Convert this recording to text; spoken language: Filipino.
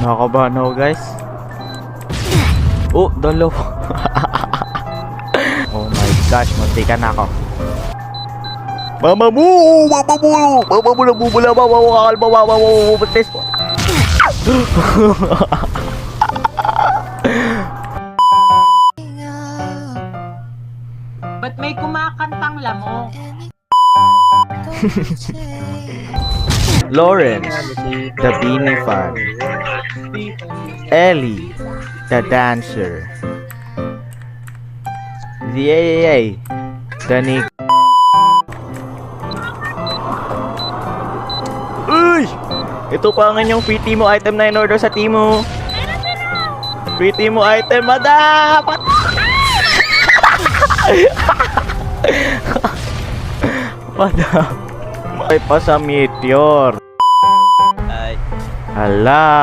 Nakakabahan ako, guys. Oh, dalawa. Oh my gosh, muntikan na ako. Mama mo! Mama mo! Mama mo nabubula! Mama mo kakalma! Mama mo! Butis mo! Ba't may kumakantang lamok? Lawrence, the beanie fan. Ellie, the dancer. The AAA, the Nick. Uy! Ito pa ang inyong free Timo item na in-order sa Timo. Free Timo item, madam! Madam, may pa sa meteor. Ay, hala.